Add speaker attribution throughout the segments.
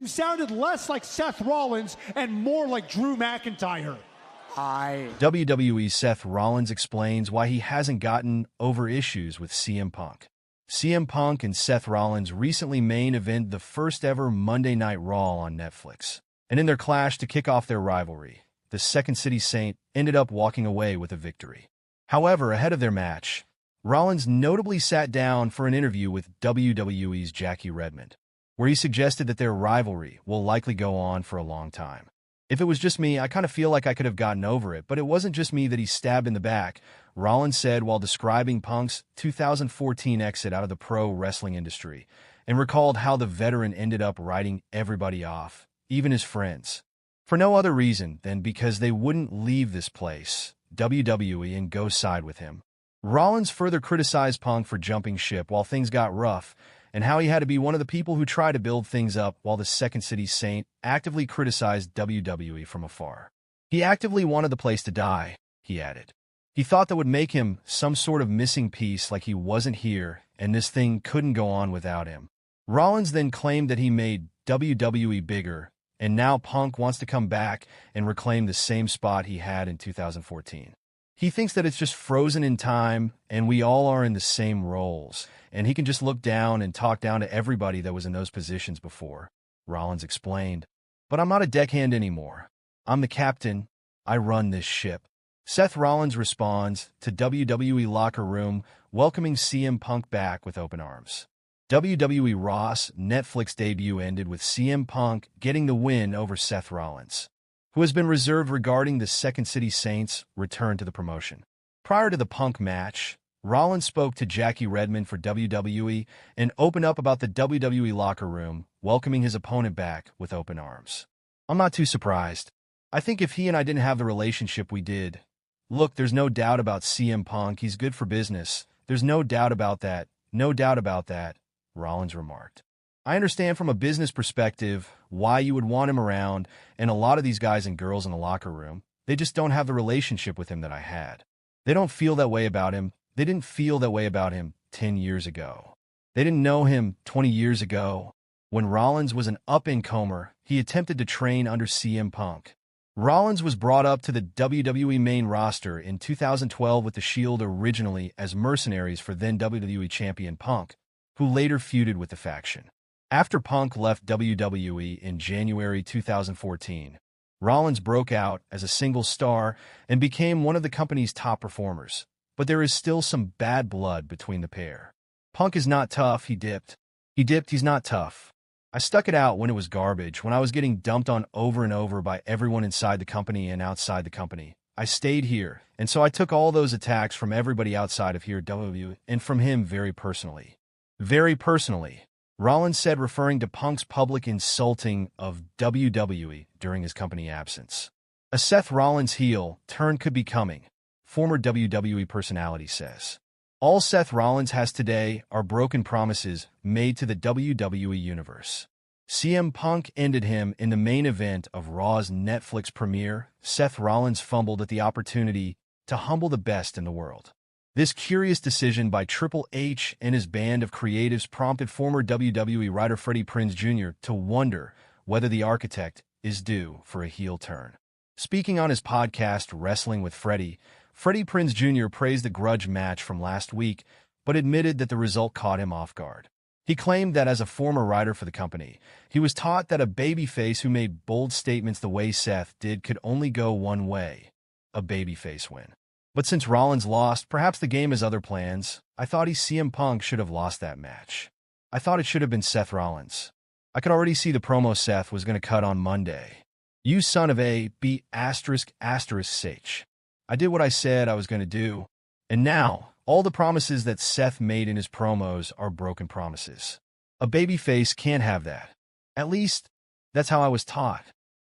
Speaker 1: You sounded less like Seth Rollins and more like Drew McIntyre.
Speaker 2: WWE's Seth Rollins explains why he hasn't gotten over issues with CM Punk. CM Punk and Seth Rollins recently main evented the first ever Monday Night Raw on Netflix. And in their clash to kick off their rivalry, the Second City Saint ended up walking away with a victory. However, ahead of their match, Rollins notably sat down for an interview with WWE's Jackie Redmond, where he suggested that their rivalry will likely go on for a long time. If it was just me, I kind of feel like I could have gotten over it, but it wasn't just me that he stabbed in the back, Rollins said while describing Punk's 2014 exit out of the pro wrestling industry, and recalled how the veteran ended up writing everybody off, even his friends, for no other reason than because they wouldn't leave this place, WWE, and go side with him. Rollins further criticized Punk for jumping ship while things got rough, and how he had to be one of the people who tried to build things up while the Second City Saint actively criticized WWE from afar. He actively wanted the place to die, he added. He thought that would make him some sort of missing piece, like he wasn't here and this thing couldn't go on without him. Rollins then claimed that he made WWE bigger, and now Punk wants to come back and reclaim the same spot he had in 2014. He thinks that it's just frozen in time and we all are in the same roles, and he can just look down and talk down to everybody that was in those positions before, Rollins explained. But I'm not a deckhand anymore. I'm the captain. I run this ship. Seth Rollins responds to WWE Locker Room, welcoming CM Punk back with open arms. WWE Raw's Netflix debut ended with CM Punk getting the win over Seth Rollins, who has been reserved regarding the Second City Saints' return to the promotion. Prior to the Punk match, Rollins spoke to Jackie Redmond for WWE and opened up about the WWE Locker Room, welcoming his opponent back with open arms. I'm not too surprised. I think if he and I didn't have the relationship we did, look, there's no doubt about CM Punk. He's good for business. There's no doubt about that. No doubt about that, Rollins remarked. I understand from a business perspective why you would want him around, and a lot of these guys and girls in the locker room, they just don't have the relationship with him that I had. They don't feel that way about him. They didn't feel that way about him 10 years ago. They didn't know him 20 years ago. When Rollins was an up-and-comer, he attempted to train under CM Punk. Rollins was brought up to the WWE main roster in 2012 with the Shield, originally as mercenaries for then WWE champion Punk, who later feuded with the faction. After Punk left WWE in January 2014, Rollins broke out as a single star and became one of the company's top performers. But there is still some bad blood between the pair. Punk is not tough, he dipped. He's not tough. I stuck it out when it was garbage, when I was getting dumped on over and over by everyone inside the company and outside the company. I stayed here, and so I took all those attacks from everybody outside of here at WWE and from him very personally. Very personally, Rollins said, referring to Punk's public insulting of WWE during his company absence. A Seth Rollins heel turn could be coming, former WWE personality says. All Seth Rollins has today are broken promises made to the WWE Universe. CM Punk ended him in the main event of Raw's Netflix premiere. Seth Rollins fumbled at the opportunity to humble the best in the world. This curious decision by Triple H and his band of creatives prompted former WWE writer Freddie Prinze Jr. to wonder whether the architect is due for a heel turn. Speaking on his podcast, Wrestling with Freddie Prinze Jr. praised the grudge match from last week, but admitted that the result caught him off guard. He claimed that as a former writer for the company, he was taught that a babyface who made bold statements the way Seth did could only go one way: a babyface win. But since Rollins lost, perhaps the game has other plans. I thought CM Punk should have lost that match. I thought it should have been Seth Rollins. I could already see the promo Seth was going to cut on Monday. You son of a B**********. I did what I said I was going to do. And now, all the promises that Seth made in his promos are broken promises. A babyface can't have that. At least, that's how I was taught.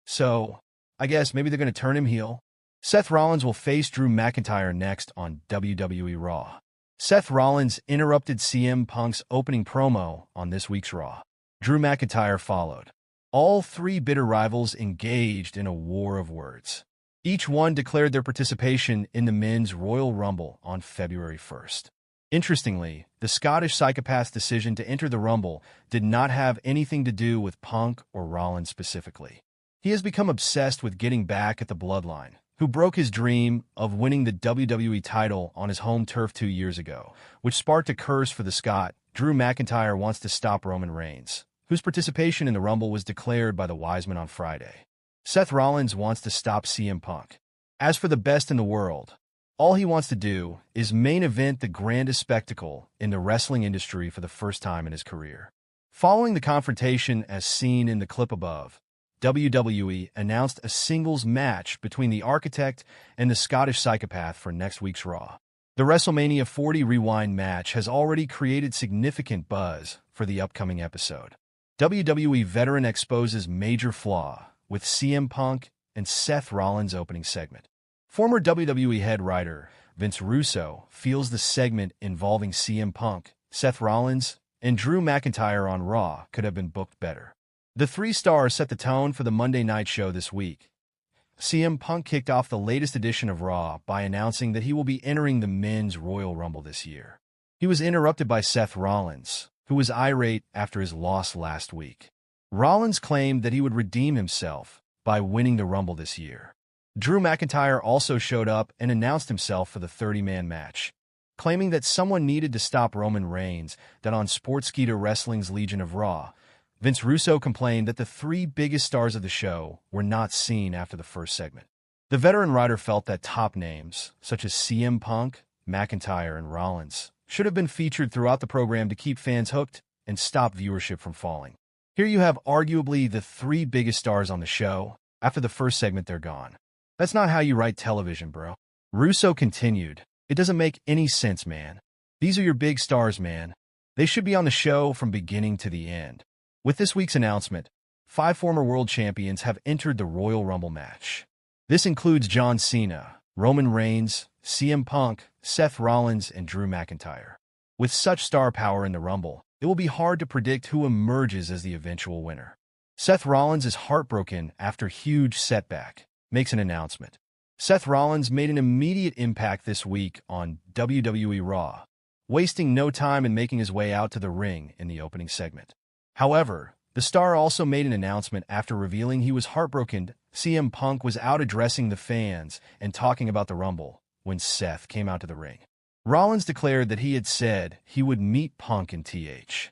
Speaker 2: So, I guess maybe they're going to turn him heel. Seth Rollins will face Drew McIntyre next on WWE Raw. Seth Rollins interrupted CM Punk's opening promo on this week's Raw. Drew McIntyre followed. All three bitter rivals engaged in a war of words. Each one declared their participation in the Men's Royal Rumble on February 1st. Interestingly, the Scottish psychopath's decision to enter the Rumble did not have anything to do with Punk or Rollins specifically. He has become obsessed with getting back at the Bloodline, who broke his dream of winning the WWE title on his home turf 2 years ago, which sparked a curse for the Scot. Drew McIntyre wants to stop Roman Reigns, whose participation in the Rumble was declared by the Wiseman on Friday. Seth Rollins wants to stop CM Punk. As for the best in the world, all he wants to do is main event the grandest spectacle in the wrestling industry for the first time in his career. Following the confrontation as seen in the clip above, WWE announced a singles match between the Architect and the Scottish Psychopath for next week's Raw. The WrestleMania 40 Rewind match has already created significant buzz for the upcoming episode. WWE veteran exposes major flaw with CM Punk and Seth Rollins' opening segment. Former WWE head writer Vince Russo feels the segment involving CM Punk, Seth Rollins, and Drew McIntyre on Raw could have been booked better. The three stars set the tone for the Monday night show this week. CM Punk kicked off the latest edition of Raw by announcing that he will be entering the Men's Royal Rumble this year. He was interrupted by Seth Rollins, who was irate after his loss last week. Rollins claimed that he would redeem himself by winning the Rumble this year. Drew McIntyre also showed up and announced himself for the 30-man match, claiming that someone needed to stop Roman Reigns. That on Sportskeeda Wrestling's Legion of Raw, Vince Russo complained that the three biggest stars of the show were not seen after the first segment. The veteran writer felt that top names, such as CM Punk, McIntyre, and Rollins, should have been featured throughout the program to keep fans hooked and stop viewership from falling. Here you have arguably the three biggest stars on the show. After the first segment, they're gone. That's not how you write television, bro. Russo continued, "It doesn't make any sense, man. These are your big stars, man. They should be on the show from beginning to the end." With this week's announcement, 5 former world champions have entered the Royal Rumble match. This includes John Cena, Roman Reigns, CM Punk, Seth Rollins, and Drew McIntyre. With such star power in the Rumble, it will be hard to predict who emerges as the eventual winner. Seth Rollins is heartbroken after huge setback. Makes an announcement. Seth Rollins made an immediate impact this week on WWE Raw, wasting no time in making his way out to the ring in the opening segment. However, the star also made an announcement after revealing he was heartbroken. CM Punk was out addressing the fans and talking about the Rumble when Seth came out to the ring. Rollins declared that he had said he would meet Punk in TH.